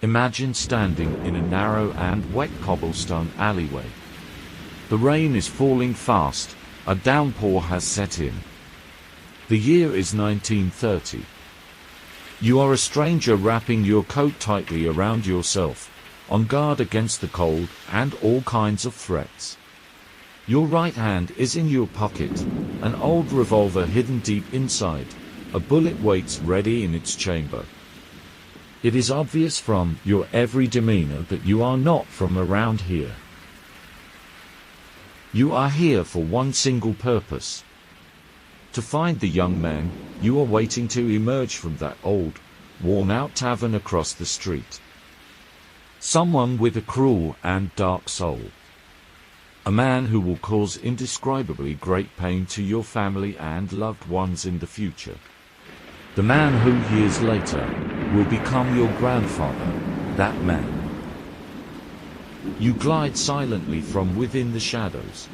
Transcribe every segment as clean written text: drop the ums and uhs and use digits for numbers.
Imagine standing in a narrow and wet cobblestone alleyway. The rain is falling fast, a downpour has set in. The year is 1930. You are a stranger wrapping your coat tightly around yourself, on guard against the cold and all kinds of threats. Your right hand is in your pocket, an old revolver hidden deep inside, a bullet waits ready in its chamber. It is obvious from your every demeanor that you are not from around here. You are here for one single purpose: to find the young man you are waiting to emerge from that old, worn-out tavern across the street. Someone with a cruel and dark soul. A man who will cause indescribably great pain to your family and loved ones in the future. The man who, years later, will become your grandfather, that man. You glide silently from within the shadows.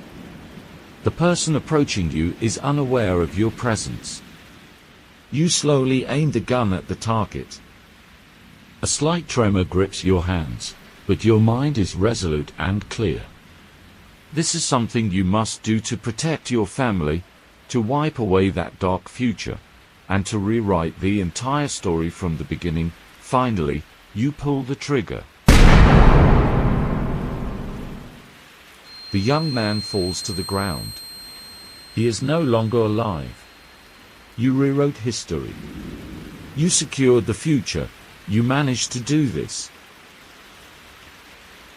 The person approaching you is unaware of your presence. You slowly aim the gun at the target. A slight tremor grips your hands, but your mind is resolute and clear. This is something you must do to protect your family, to wipe away that dark future, and to rewrite the entire story from the beginning. Finally, you pull the trigger. The young man falls to the ground. He is no longer alive. You rewrote history. You secured the future. You managed to do this.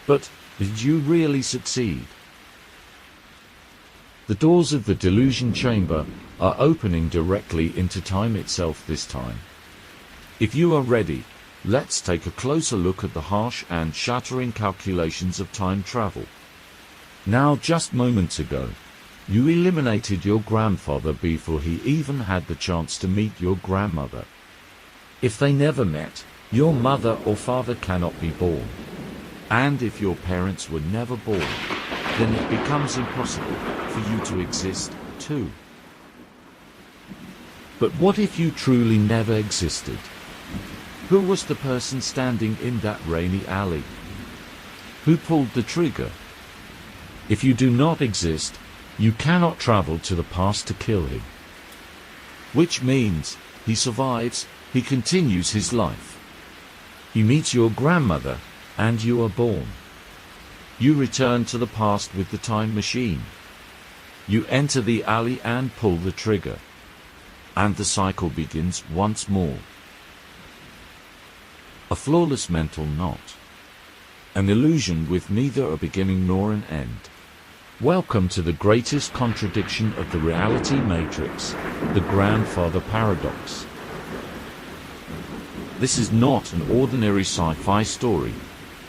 But, did you really succeed? The doors of the Delusion Chamber are opening directly into time itself this time. If you are ready, let's take a closer look at the harsh and shattering calculations of time travel. Now, just moments ago, you eliminated your grandfather before he even had the chance to meet your grandmother. If they never met, your mother or father cannot be born. And if your parents were never born, then it becomes impossible for you to exist, too. But what if you truly never existed? Who was the person standing in that rainy alley? Who pulled the trigger? If you do not exist, you cannot travel to the past to kill him. Which means, he survives, he continues his life. He meets your grandmother, and you are born. You return to the past with the time machine. You enter the alley and pull the trigger. And the cycle begins once more. A flawless mental knot. An illusion with neither a beginning nor an end. Welcome to the greatest contradiction of the reality matrix, the grandfather paradox. This is not an ordinary sci-fi story.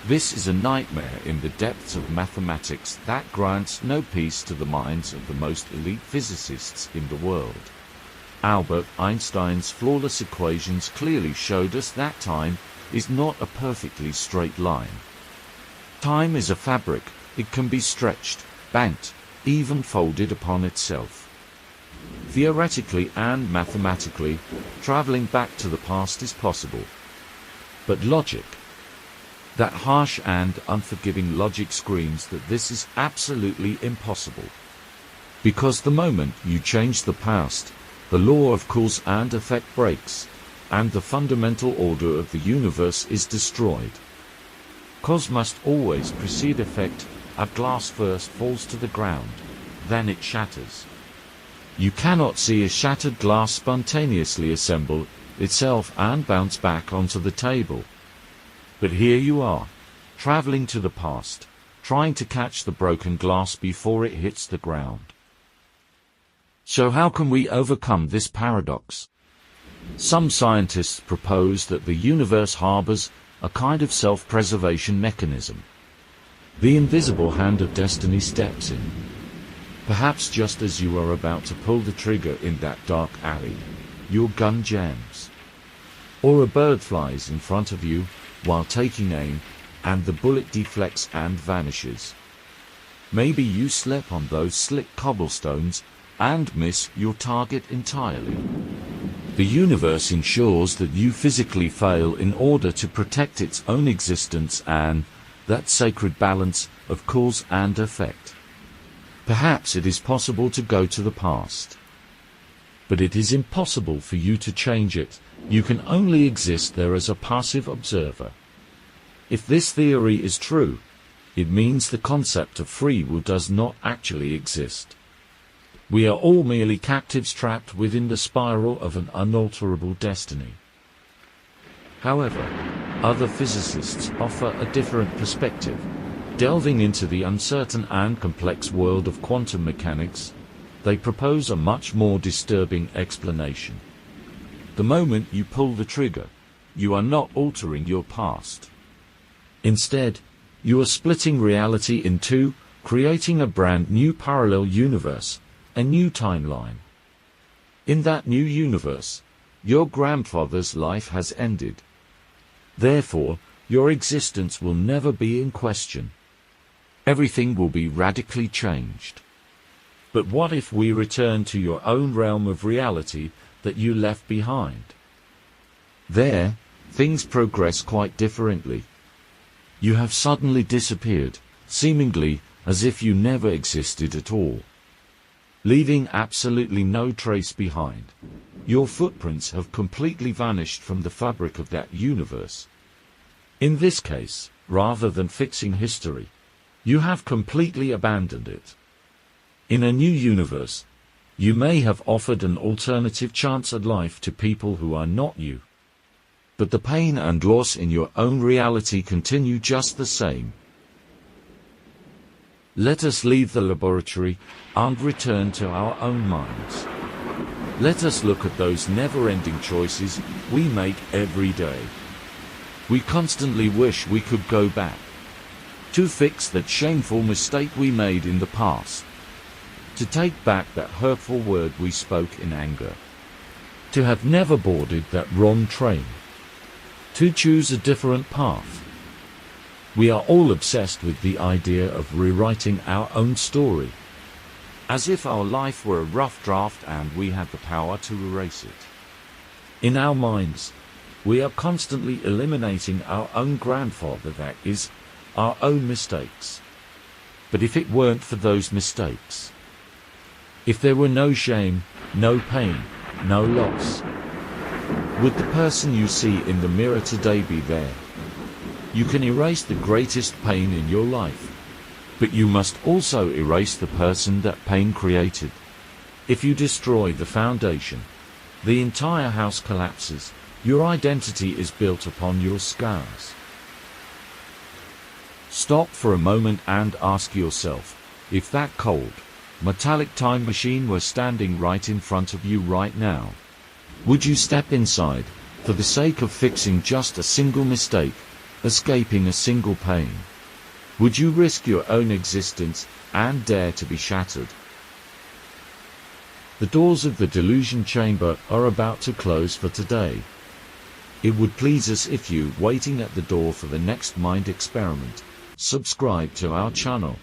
This is a nightmare in the depths of mathematics that grants no peace to the minds of the most elite physicists in the world. Albert Einstein's flawless equations clearly showed us that time is not a perfectly straight line. Time is a fabric. It can be stretched, bent, even folded upon itself. Theoretically and mathematically, traveling back to the past is possible. But logic, that harsh and unforgiving logic, screams that this is absolutely impossible. Because the moment you change the past, the law of cause and effect breaks, and the fundamental order of the universe is destroyed. Cause must always precede effect. A glass first falls to the ground, then it shatters. You cannot see a shattered glass spontaneously assemble itself and bounce back onto the table. But here you are, traveling to the past, trying to catch the broken glass before it hits the ground. So how can we overcome this paradox? Some scientists propose that the universe harbors a kind of self-preservation mechanism. The invisible hand of destiny steps in. Perhaps just as you are about to pull the trigger in that dark alley, your gun jams. Or a bird flies in front of you while taking aim, and the bullet deflects and vanishes. Maybe you slip on those slick cobblestones and miss your target entirely. The universe ensures that you physically fail in order to protect its own existence and that sacred balance of cause and effect. Perhaps it is possible to go to the past, but it is impossible for you to change it. You can only exist there as a passive observer. If this theory is true, it means the concept of free will does not actually exist. We are all merely captives trapped within the spiral of an unalterable destiny. However, other physicists offer a different perspective. Delving into the uncertain and complex world of quantum mechanics, they propose a much more disturbing explanation. The moment you pull the trigger, you are not altering your past. Instead, you are splitting reality in two, creating a brand new parallel universe, a new timeline. In that new universe, your grandfather's life has ended. Therefore, your existence will never be in question. Everything will be radically changed. But what if we return to your own realm of reality that you left behind? There, things progress quite differently. You have suddenly disappeared, seemingly as if you never existed at all, leaving absolutely no trace behind. Your footprints have completely vanished from the fabric of that universe. In this case, rather than fixing history, you have completely abandoned it. In a new universe, you may have offered an alternative chance at life to people who are not you. But the pain and loss in your own reality continue just the same. Let us leave the laboratory and return to our own minds. Let us look at those never-ending choices we make every day. We constantly wish we could go back to fix that shameful mistake we made in the past, to take back that hurtful word we spoke in anger, to have never boarded that wrong train, to choose a different path. We are all obsessed with the idea of rewriting our own story, as if our life were a rough draft and we had the power to erase it. In our minds, we are constantly eliminating our own grandfather, that is, our own mistakes. But if it weren't for those mistakes, if there were no shame, no pain, no loss, would the person you see in the mirror today be there? You can erase the greatest pain in your life, but you must also erase the person that pain created. If you destroy the foundation, the entire house collapses. Your identity is built upon your scars. Stop for a moment and ask yourself, if that cold, metallic time machine were standing right in front of you right now, would you step inside, for the sake of fixing just a single mistake, escaping a single pain? Would you risk your own existence and dare to be shattered? The doors of the Delusion Chamber are about to close for today. It would please us if you, waiting at the door for the next mind experiment, subscribe to our channel.